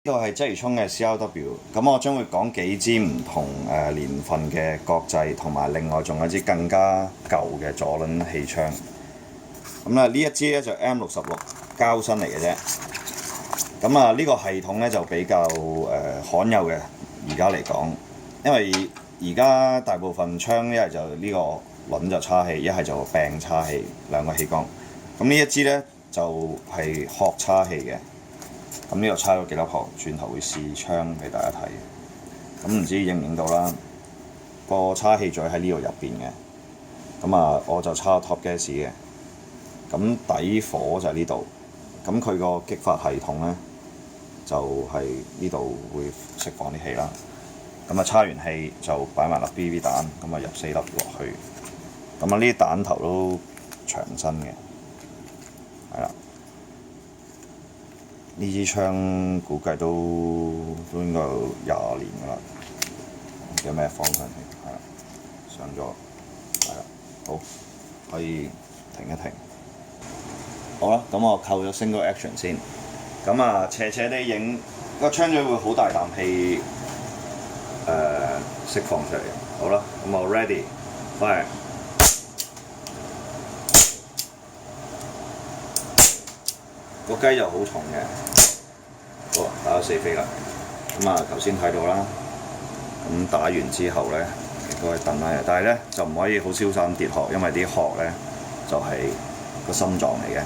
呢個係鰂魚涌嘅 CRW，咁我將會講幾支唔同年份嘅國際，同埋另外仲有一支更加舊嘅左輪氣槍。咁呢一支咧就 M66膠身嚟嘅啫。咁呢個系統咧就比較罕有嘅，而家嚟講，因為而家大部分槍一係就呢個輪就叉氣，一係就柄叉氣，兩個氣缸。咁呢一支咧就係殼叉氣嘅。咁呢個叉咗幾粒殼，轉頭會試槍俾大家睇。咁唔知影唔影到啦？個叉氣嘴喺呢度入邊嘅。咁我就叉 top gas 嘅。咁底火就喺呢度。咁佢個激發系統咧，就係呢度會釋放啲氣啦。咁叉完氣就擺埋粒 BB 彈，咁入4粒落去。咁呢啲彈頭都長身嘅，係啦。呢支槍估計都應該有20年㗎啦。有咩方向性？係啦，上咗，係啦，好，可以停一停。好啦，咁我扣咗 single action 先。咁斜斜地影個槍嘴會好大啖氣釋放出嚟。好啦，咁我 ready fire。個雞就好重嘅，好打咗4飛啦。頭先睇到啦，咁打完之後咧，亦都係燉啦，但係咧就唔可以好瀟灑咁跌殼，因為啲殼咧就係個心臟嚟嘅，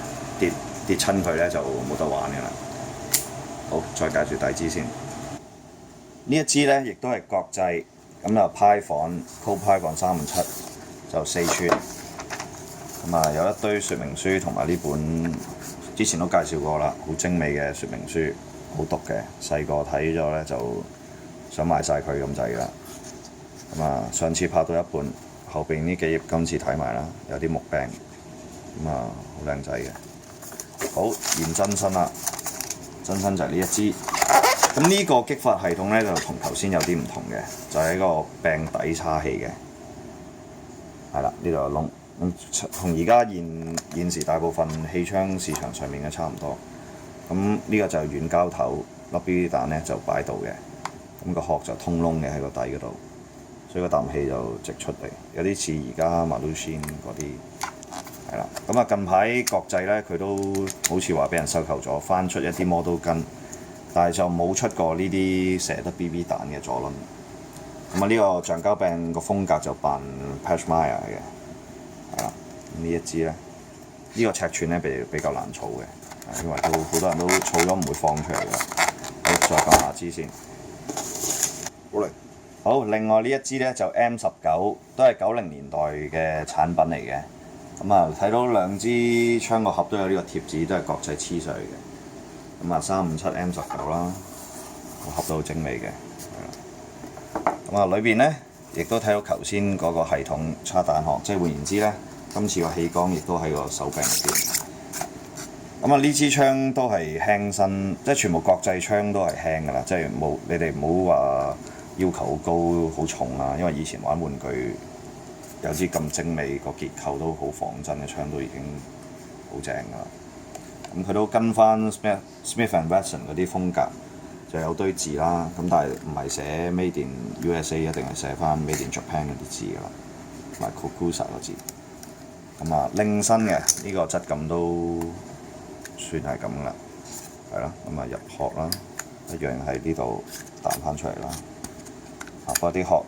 跌親佢咧就冇得玩嘅啦。好，再介紹第二支先。呢一支咧亦都係國際，咁就 Python Colt Python 357就4寸，有一堆說明書同埋呢本。之前都介紹過啦，好精美嘅說明書，好毒嘅。細個睇咗咧就想買晒佢咁滯啦。上次拍到一半，後邊呢幾頁今次睇埋啦，有啲木柄，好靚仔嘅。好，現真身啦，真身就係呢一支。咁呢個激發系統咧就同頭先有啲唔同嘅，就係一個柄底叉氣嘅，係啦，呢度有窿。同而家現時大部分氣槍市場上面嘅差唔多。咁呢個就係軟膠頭，粒 BB 彈咧就擺度嘅。咁個殼就通窿嘅喺個底嗰度，所以個啖氣就直出嚟，有啲似而家 Malusin 嗰啲，係啦。近排國際咧佢都好似話俾人收購咗，翻出一啲 model gun，但係就冇出過呢啲射得 BB 彈嘅左輪。呢個橡膠柄個風格就扮 Pachmayr 嘅。係啦，呢一支咧，呢個尺寸咧比較難儲嘅，因為都好多人都儲咗唔會放出嚟嘅。好，再講下支先。好，另外呢一支咧就 M19，都係90年代嘅產品嚟嘅。睇到兩支槍個盒都有呢個貼紙，都係國際黐上去嘅。357 M19啦，個盒都好精美嘅。裏邊咧。亦都睇到頭先嗰個系統叉彈殼，即係換言之咧，今次個氣缸亦都喺個手柄入邊。呢支槍都係輕身，即係全部國際槍都係輕㗎啦，即係你哋唔好話要求好高好重啊，因為以前玩玩具有支咁精美個結構都好防震嘅槍都已經好正㗎啦。佢都跟翻 Smith and Wesson 嗰啲風格。就有堆字啦，咁但係唔係寫 Made in USA， 一定係寫翻 Made in Japan 嗰啲字㗎啦，同埋 Kokusa 個字。拎身嘅呢個質感都算係咁啦，係咯。入殼啦，一樣喺呢度彈翻出嚟啦。不過啲殼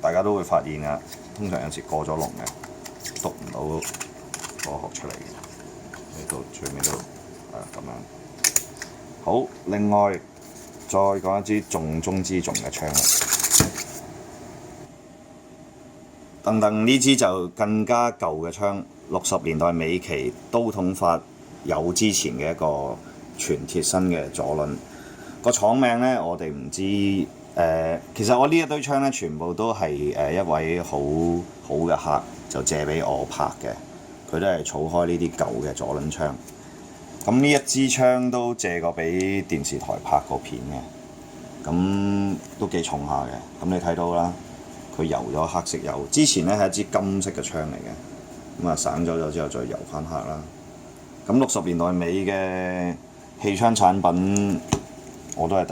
大家都會發現㗎，通常有時過咗籠嘅，篤唔到個殼出嚟嘅，喺度最尾都咁樣。好，另外。再講一支重中之重嘅槍啦，鄧呢支就更加舊嘅槍，60年代尾期刀統法有之前嘅一個全鐵身嘅左輪。個廠名咧我哋唔知，其實我呢一堆槍咧全部都係一位好嘅客就借俾我拍嘅，佢都係儲開呢啲舊嘅左輪槍。呢一支槍都借過俾電視台拍過片嘅，都幾重下嘅。你睇到啦，佢油咗黑色油。之前咧係一支金色嘅槍嚟嘅，省咗之後再油翻黑啦。60年代尾嘅氣槍產品，我都係第